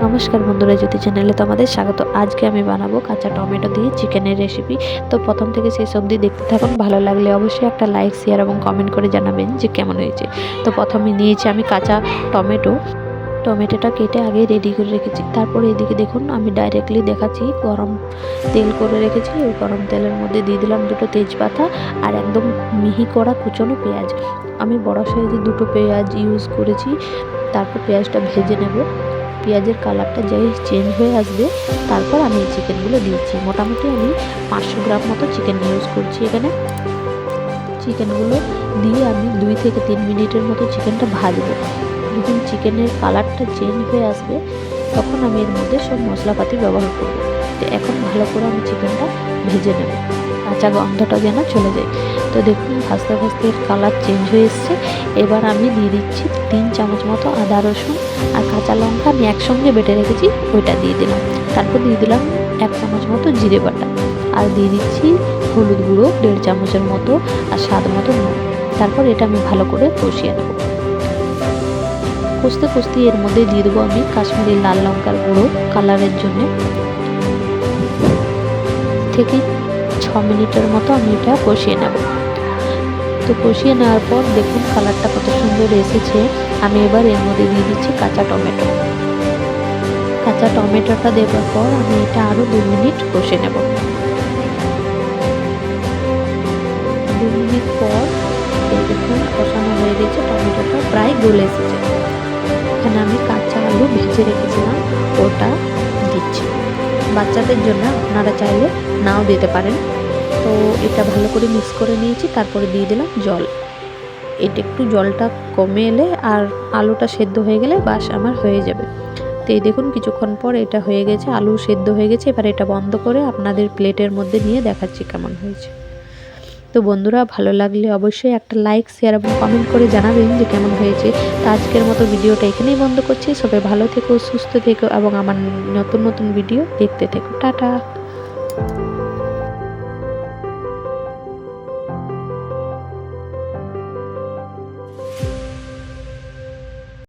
নমস্কার বন্ধুরা, জ্যোতি চ্যানেলে তোমাদের স্বাগত। আজকে আমি বানাবো কাঁচা টমেটো দিয়ে চিকেনের রেসিপি। তো প্রথম থেকে শেষ অবধি দেখতে থাকুন। ভালো লাগলে অবশ্যই একটা লাইক, শেয়ার এবং কমেন্ট করে জানাবেন যে কেমন হয়েছে। তো প্রথমে নিয়েছি আমি কাঁচা টমেটোটা কেটে আগে রেডি করে রেখেছি। তারপরে এদিকে দেখুন, আমি ডাইরেক্টলি দেখাচ্ছি, গরম তেল করে রেখেছি। ওই গরম তেলের মধ্যে দিয়ে দিলাম দুটো তেজপাতা আর একদম মিহি করা কুচনো পেঁয়াজ। আমি বড় সাইজে দুটো পেঁয়াজ ইউজ করেছি। তারপর পেঁয়াজটা ভেজে নেব। পেঁয়াজের কালারটা যেই চেঞ্জ হয়ে আসবে তারপর আমি এই চিকেনগুলো দিচ্ছি। মোটামুটি আমি 500 গ্রাম মতো চিকেন ইউজ করছি এখানে। চিকেনগুলো দিয়ে আমি 2 থেকে 3 মিনিটের মতো চিকেনটা ভাজবো। যখন চিকেনের কালারটা চেঞ্জ হয়ে আসবে তখন আমি এর মধ্যে সব মশলাপাতি ব্যবহার করব। তো এখন ভালো করে আমি চিকেনটা ভেজে নেব, কাঁচা গন্ধটা যেন চলে যায়। তো দেখুন, ভাজতে ভাজতে এর কালার চেঞ্জ হয়ে এসছে। এবার আমি দিয়ে দিচ্ছি 3 চামচ মতো আদা রসুন আর কাঁচা লঙ্কা আমি একসঙ্গে বেটে রেখেছি, ওইটা দিয়ে দিলাম। তারপর দিয়ে দিলাম 1 চামচ মতো জিরে বাটা আর দিয়ে দিচ্ছি হলুদ গুঁড়ো 1.5 চামচের মতো আর স্বাদ মতো নুন। তারপর এটা আমি ভালো করে কষিয়ে নেব। কষতে কষতে এর মধ্যে দিয়ে দেবো আমি কাশ্মীরি লাল লঙ্কার গুঁড়ো কালারের জন্য। থেকে 6 মিনিটের মতো আমি এটা কষিয়ে নেব। তো কষিয়ে নেওয়ার পর দেখুন কালারটা কত সুন্দর এসেছে। আমি এবার এর মধ্যে দিয়ে দিচ্ছি কাঁচা টমেটোটা দেওয়ার পর আমি এটা আরও 2 মিনিট কষে নেব। 2 মিনিট পর এই দেখুন কষানো হয়ে গেছে, টমেটোটা প্রায় গলে এসেছে। এখানে আমি কাঁচা আলু ভেজে রেখেছিলাম, ওটা দিচ্ছি। বাচ্চাদের জন্য আপনারা চাইলে নাও দিতে পারেন। তো এটা ভালো করে মিক্স করে নিয়েছি। তারপরে দিয়ে দিলাম জল। এটা একটু জলটা কমে এলে আর আলুটা সেদ্ধ হয়ে গেলে বাস আমার হয়ে যাবে। তো এই দেখুন কিছুক্ষণ পর এটা হয়ে গেছে, আলু সেদ্ধ হয়ে গেছে। এবার এটা বন্ধ করে আপনাদের প্লেটের মধ্যে নিয়ে দেখাচ্ছি কেমন হয়েছে। তো বন্ধুরা, ভালো লাগলে অবশ্যই একটা লাইক, শেয়ার এবং কমেন্ট করে জানাবেন যে কেমন হয়েছে। তো আজকের মতো ভিডিওটা এখানেই বন্ধ করছি। সবাই ভালো থেকো, সুস্থ থেকো এবং আমার নতুন নতুন ভিডিও দেখতে থেকো। টাটা।